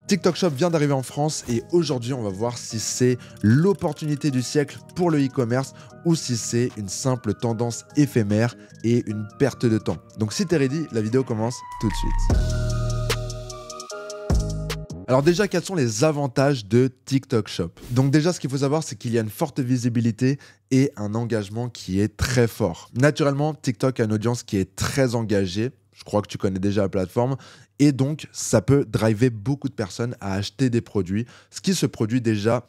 TikTok Shop vient d'arriver en France et aujourd'hui, on va voir si c'est l'opportunité du siècle pour le e-commerce ou si c'est une simple tendance éphémère et une perte de temps. Donc si t'es ready, la vidéo commence tout de suite. Alors déjà, quels sont les avantages de TikTok Shop? Donc déjà, ce qu'il faut savoir, c'est qu'il y a une forte visibilité et un engagement qui est très fort. Naturellement, TikTok a une audience qui est très engagée. Je crois que tu connais déjà la plateforme. Et donc, ça peut driver beaucoup de personnes à acheter des produits, ce qui se produit déjà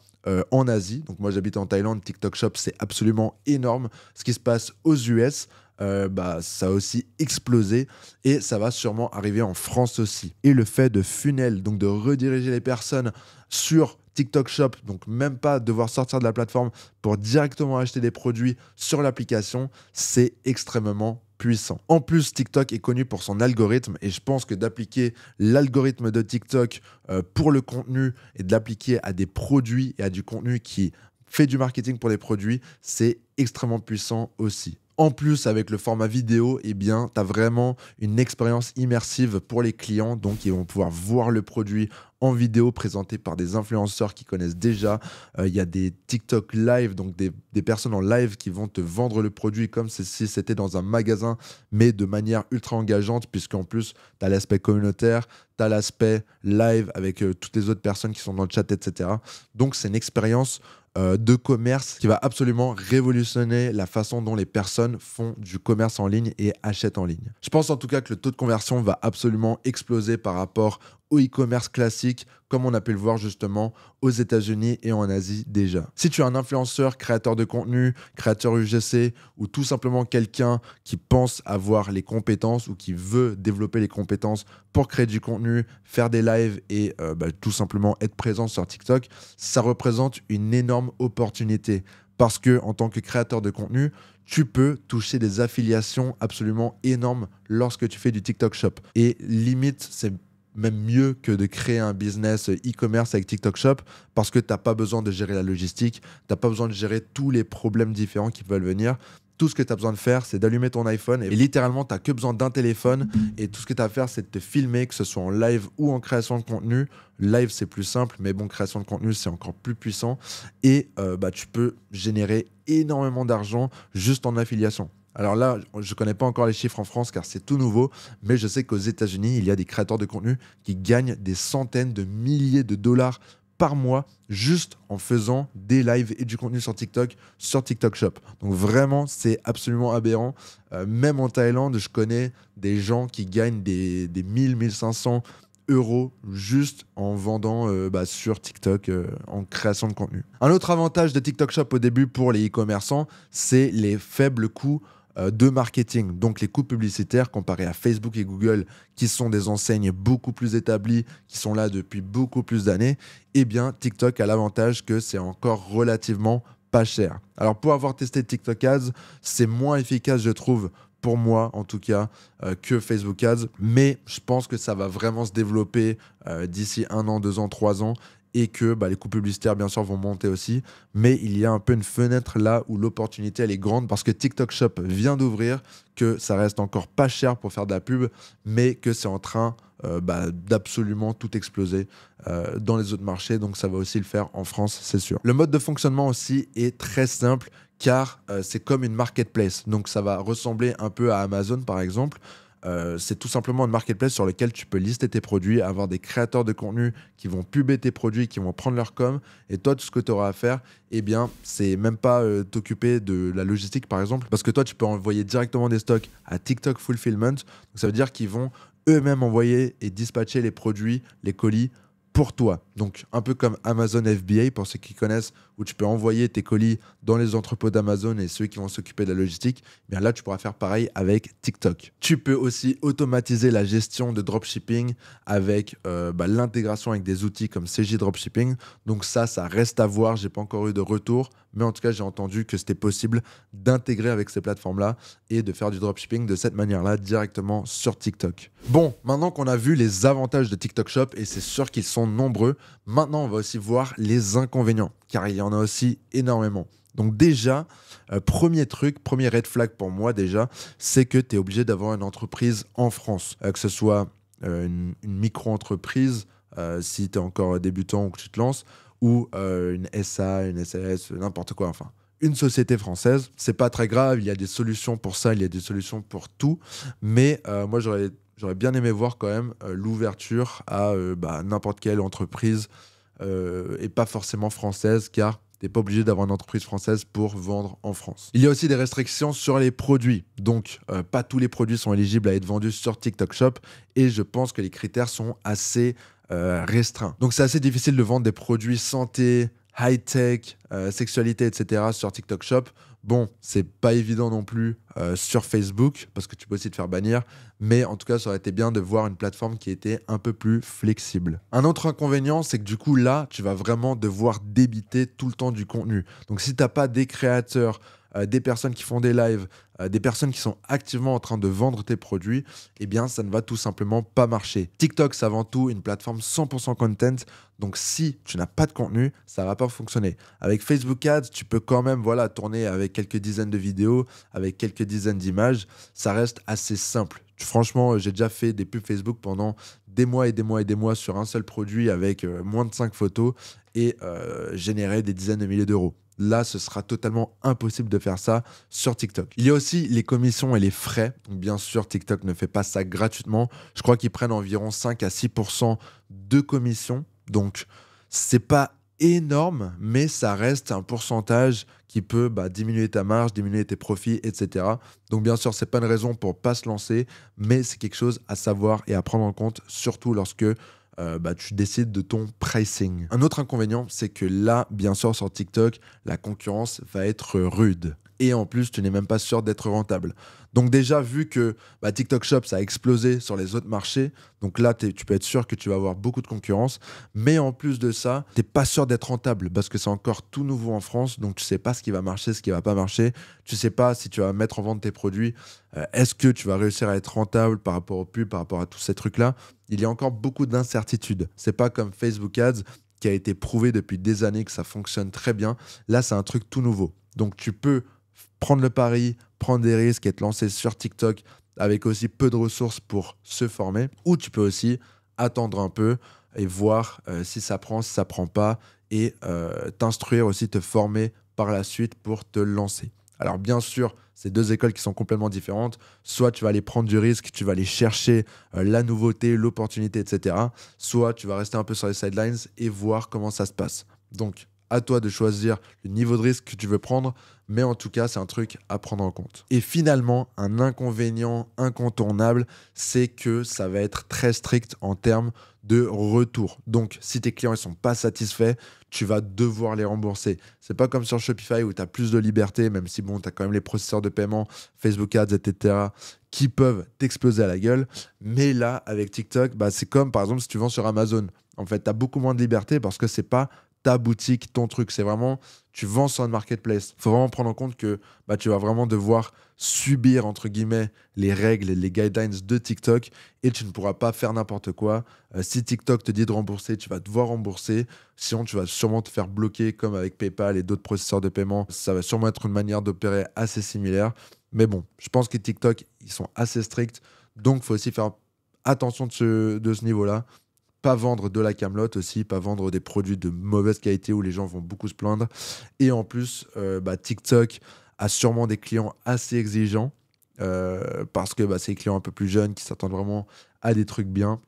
en Asie. Donc moi, j'habite en Thaïlande. TikTok Shop, c'est absolument énorme. Ce qui se passe aux US, ça a aussi explosé et ça va sûrement arriver en France aussi. Et le fait de funnel, donc de rediriger les personnes sur TikTok Shop, donc même pas devoir sortir de la plateforme pour directement acheter des produits sur l'application, c'est extrêmement puissant. En plus, TikTok est connu pour son algorithme et je pense que d'appliquer l'algorithme de TikTok pour le contenu et de l'appliquer à des produits et à du contenu qui fait du marketing pour des produits, c'est extrêmement puissant aussi. En plus, avec le format vidéo, eh bien, tu as vraiment une expérience immersive pour les clients. Donc, ils vont pouvoir voir le produit en vidéo présenté par des influenceurs qui connaissent déjà. Il y a des TikTok live, donc des personnes en live qui vont te vendre le produit comme si c'était dans un magasin, mais de manière ultra engageante, puisqu'en plus, tu as l'aspect communautaire, tu as l'aspect live avec toutes les autres personnes qui sont dans le chat, etc. Donc, c'est une expérience de commerce qui va absolument révolutionner la façon dont les personnes font du commerce en ligne et achètent en ligne. Je pense en tout cas que le taux de conversion va absolument exploser par rapport au e-commerce classique, comme on a pu le voir justement aux États-Unis et en Asie déjà. Si tu es un influenceur, créateur de contenu, créateur UGC ou tout simplement quelqu'un qui pense avoir les compétences ou qui veut développer les compétences pour créer du contenu, faire des lives et tout simplement être présent sur TikTok, ça représente une énorme opportunité. Parce que en tant que créateur de contenu, tu peux toucher des affiliations absolument énormes lorsque tu fais du TikTok Shop. Et limite, c'est même mieux que de créer un business e-commerce avec TikTok Shop parce que tu n'as pas besoin de gérer la logistique, tu n'as pas besoin de gérer tous les problèmes différents qui peuvent venir. Tout ce que tu as besoin de faire, c'est d'allumer ton iPhone et littéralement, tu n'as que besoin d'un téléphone et tout ce que tu as à faire, c'est de te filmer, que ce soit en live ou en création de contenu. Live, c'est plus simple, mais bon, création de contenu, c'est encore plus puissant et tu peux générer énormément d'argent juste en affiliation. Alors là, je ne connais pas encore les chiffres en France car c'est tout nouveau, mais je sais qu'aux États-Unis, il y a des créateurs de contenu qui gagnent des centaines de milliers de dollars par mois juste en faisant des lives et du contenu sur TikTok Shop. Donc vraiment, c'est absolument aberrant. Même en Thaïlande, je connais des gens qui gagnent des 1000-1500 euros juste en vendant sur TikTok en création de contenu. Un autre avantage de TikTok Shop au début pour les e-commerçants, c'est les faibles coûts de marketing, donc les coûts publicitaires comparés à Facebook et Google qui sont des enseignes beaucoup plus établies, qui sont là depuis beaucoup plus d'années, eh bien TikTok a l'avantage que c'est encore relativement pas cher. Alors pour avoir testé TikTok Ads, c'est moins efficace je trouve pour moi en tout cas que Facebook Ads, mais je pense que ça va vraiment se développer d'ici 1 an, 2 ans, 3 ans et que les coûts publicitaires bien sûr vont monter aussi, mais il y a un peu une fenêtre là où l'opportunité elle est grande parce que TikTok Shop vient d'ouvrir, que ça reste encore pas cher pour faire de la pub, mais que c'est en train d'absolument tout exploser dans les autres marchés, donc ça va aussi le faire en France, c'est sûr. Le mode de fonctionnement aussi est très simple car c'est comme une marketplace, donc ça va ressembler un peu à Amazon par exemple. C'est tout simplement une marketplace sur laquelle tu peux lister tes produits, avoir des créateurs de contenu qui vont puber tes produits, qui vont prendre leur com. Et toi, tout ce que tu auras à faire, eh bien, c'est même pas t'occuper de la logistique, par exemple, parce que toi, tu peux envoyer directement des stocks à TikTok Fulfillment. Donc, ça veut dire qu'ils vont eux-mêmes envoyer et dispatcher les produits, les colis pour toi. Donc, un peu comme Amazon FBA, pour ceux qui connaissent, où tu peux envoyer tes colis dans les entrepôts d'Amazon et ceux qui vont s'occuper de la logistique, eh bien là, tu pourras faire pareil avec TikTok. Tu peux aussi automatiser la gestion de dropshipping avec l'intégration avec des outils comme CJ Dropshipping. Donc ça reste à voir. J'ai pas encore eu de retour, mais en tout cas, j'ai entendu que c'était possible d'intégrer avec ces plateformes-là et de faire du dropshipping de cette manière-là directement sur TikTok. Bon, maintenant qu'on a vu les avantages de TikTok Shop, et c'est sûr qu'ils sont nombreux, maintenant, on va aussi voir les inconvénients, car il y en a aussi énormément. Donc déjà, premier red flag pour moi déjà, c'est que tu es obligé d'avoir une entreprise en France, que ce soit une micro-entreprise, si tu es encore débutant ou que tu te lances, ou une SA, une SAS, n'importe quoi, enfin. Une société française, c'est pas très grave, il y a des solutions pour ça, il y a des solutions pour tout, mais moi j'aurais bien aimé voir quand même l'ouverture à n'importe quelle entreprise et pas forcément française, car t'es pas obligé d'avoir une entreprise française pour vendre en France. Il y a aussi des restrictions sur les produits, donc pas tous les produits sont éligibles à être vendus sur TikTok Shop, et je pense que les critères sont assez restreints. Donc c'est assez difficile de vendre des produits santé, high-tech, sexualité, etc. sur TikTok Shop. Bon, c'est pas évident non plus sur Facebook, parce que tu peux aussi te faire bannir, mais en tout cas, ça aurait été bien de voir une plateforme qui était un peu plus flexible. Un autre inconvénient, c'est que du coup, là, tu vas vraiment devoir débiter tout le temps du contenu. Donc si tu n'as pas des créateurs, des personnes qui font des lives, des personnes qui sont activement en train de vendre tes produits, eh bien, ça ne va tout simplement pas marcher. TikTok, c'est avant tout une plateforme 100% content, donc si tu n'as pas de contenu, ça ne va pas fonctionner. Avec Facebook Ads, tu peux quand même tourner avec quelques dizaines de vidéos, avec quelques dizaines d'images, ça reste assez simple. Franchement, j'ai déjà fait des pubs Facebook pendant des mois et des mois et des mois sur un seul produit avec moins de 5 photos et générer des dizaines de milliers d'euros. Là, ce sera totalement impossible de faire ça sur TikTok. Il y a aussi les commissions et les frais. Donc, bien sûr, TikTok ne fait pas ça gratuitement. Je crois qu'ils prennent environ 5 à 6% de commission. Donc, c'est pas énorme, mais ça reste un pourcentage qui peut diminuer ta marge, diminuer tes profits, etc. Donc bien sûr, c'est pas une raison pour pas se lancer, mais c'est quelque chose à savoir et à prendre en compte, surtout lorsque tu décides de ton pricing. Un autre inconvénient, c'est que là, bien sûr, sur TikTok, la concurrence va être rude. Et en plus, tu n'es même pas sûr d'être rentable. Donc déjà, vu que TikTok Shop, ça a explosé sur les autres marchés, donc là, tu peux être sûr que tu vas avoir beaucoup de concurrence. Mais en plus de ça, tu n'es pas sûr d'être rentable parce que c'est encore tout nouveau en France. Donc tu ne sais pas ce qui va marcher, ce qui ne va pas marcher. Tu ne sais pas si tu vas mettre en vente tes produits. Est-ce que tu vas réussir à être rentable par rapport aux pubs, par rapport à tous ces trucs-là? Il y a encore beaucoup d'incertitudes. C'est pas comme Facebook Ads qui a été prouvé depuis des années que ça fonctionne très bien. Là, c'est un truc tout nouveau. Donc tu peux prendre le pari, prendre des risques et te lancer sur TikTok avec aussi peu de ressources pour se former. Ou tu peux aussi attendre un peu et voir si ça prend, si ça prend pas, et t'instruire aussi, te former par la suite pour te lancer. Alors bien sûr, c'est deux écoles qui sont complètement différentes. Soit tu vas aller prendre du risque, tu vas aller chercher la nouveauté, l'opportunité, etc. Soit tu vas rester un peu sur les sidelines et voir comment ça se passe. Donc, à toi de choisir le niveau de risque que tu veux prendre, mais en tout cas, c'est un truc à prendre en compte. Et finalement, un inconvénient incontournable, c'est que ça va être très strict en termes de retour. Donc, si tes clients ne sont pas satisfaits, tu vas devoir les rembourser. C'est pas comme sur Shopify où tu as plus de liberté, même si tu as quand même les processeurs de paiement, Facebook Ads, etc., qui peuvent t'exploser à la gueule. Mais là, avec TikTok, c'est comme par exemple si tu vends sur Amazon. En fait, tu as beaucoup moins de liberté parce que c'est pas ta boutique, ton truc. C'est vraiment, tu vends sur un marketplace. Il faut vraiment prendre en compte que tu vas vraiment devoir subir, entre guillemets, les règles et les guidelines de TikTok et tu ne pourras pas faire n'importe quoi. Si TikTok te dit de rembourser, tu vas devoir rembourser. Sinon, tu vas sûrement te faire bloquer comme avec PayPal et d'autres processeurs de paiement. Ça va sûrement être une manière d'opérer assez similaire. Mais bon, je pense que TikTok, ils sont assez stricts. Donc, il faut aussi faire attention de ce niveau-là. Pas vendre de la camelote aussi, pas vendre des produits de mauvaise qualité où les gens vont beaucoup se plaindre. Et en plus, TikTok a sûrement des clients assez exigeants parce que c'est des clients un peu plus jeunes qui s'attendent vraiment à des trucs bien.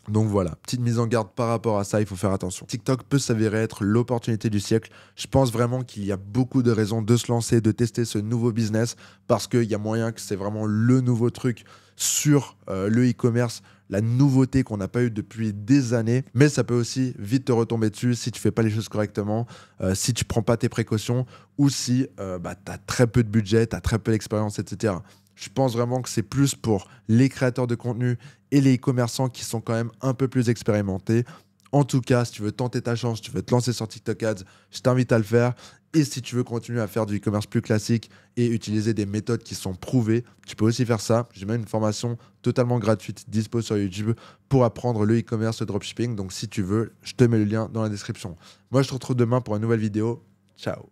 Donc voilà, petite mise en garde par rapport à ça, il faut faire attention. TikTok peut s'avérer être l'opportunité du siècle. Je pense vraiment qu'il y a beaucoup de raisons de se lancer, de tester ce nouveau business parce qu'il y a moyen que c'est vraiment le nouveau truc sur le e-commerce, la nouveauté qu'on n'a pas eu depuis des années. Mais ça peut aussi vite te retomber dessus si tu fais pas les choses correctement, si tu prends pas tes précautions ou si tu as très peu de budget, tu as très peu d'expérience, etc. Je pense vraiment que c'est plus pour les créateurs de contenu et les e-commerçants qui sont quand même un peu plus expérimentés. En tout cas, si tu veux tenter ta chance, tu veux te lancer sur TikTok Ads, je t'invite à le faire. Et si tu veux continuer à faire du e-commerce plus classique et utiliser des méthodes qui sont prouvées, tu peux aussi faire ça. J'ai même une formation totalement gratuite dispo sur YouTube pour apprendre le e-commerce, le dropshipping. Donc si tu veux, je te mets le lien dans la description. Moi, je te retrouve demain pour une nouvelle vidéo. Ciao.